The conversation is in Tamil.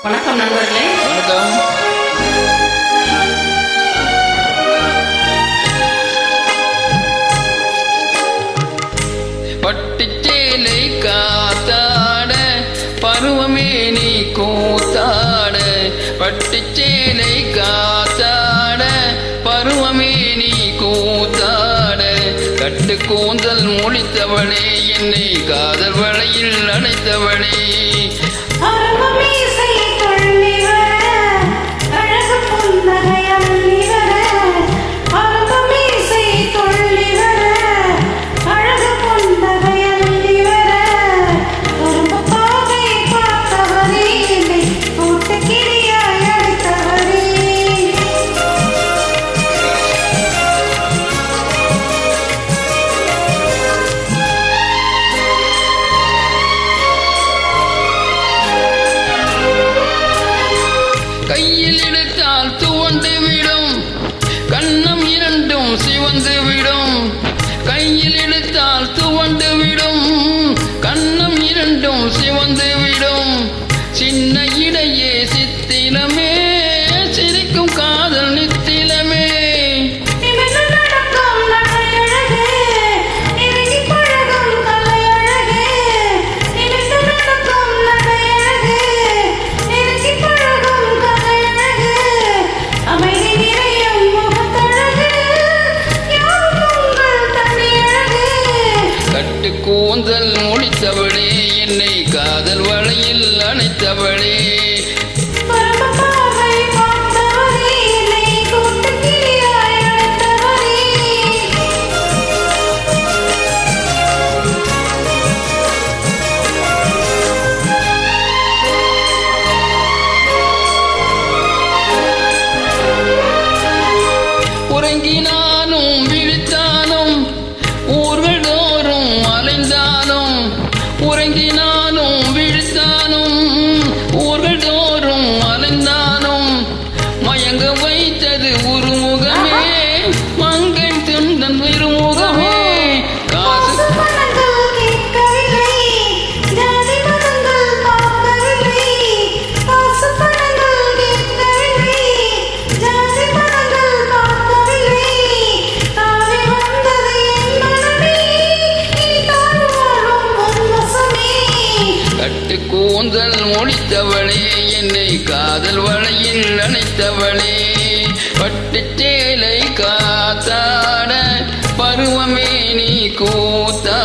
வணக்கம் நண்பர்களே. வணக்கம். பட்டுச்சேலை காத்தாட பருவமே நீ கூத்தாட, பட்டுச்சேலை காத்தாட பருவமே நீ கூத்தாட, கட்டு கூந்தல் முடித்தவளே என்னை காதல் வளையில் அணைத்தவளே, கையில் எடுத்தால் துவண்டு விடும் கண்ணம் இரண்டும் சிவந்து விடும், கையில் எடுத்தால் துவண்டு விடும் கண்ணம் இரண்டும் சிவந்து விடும், சின்ன இடையே சித்திரமே சிரிக்கும் காதல் நித்திலமே, கட்டு கூந்தல் முடித்தவளே என்னை காதல் வளையில் அணைத்தவளே, உறங்கினாலும் விழித்தாலும் ஊர்கள் தோறும் அலைந்தாலும், உறங்கினாலும் விழித்தாலும் ஊர்கள் தோறும் அலைந்தாலும், மயங்க வைத்தது உருமுகமே மங்கை துந்தன் இருமுகமே, காசு கட்டு கூந்தல் முடித்தவளே என்னை காதல் வளையில் அணைத்தவளே, பட்டுச்சேலை காத்தாட பருவமே நீ கூத்தாட.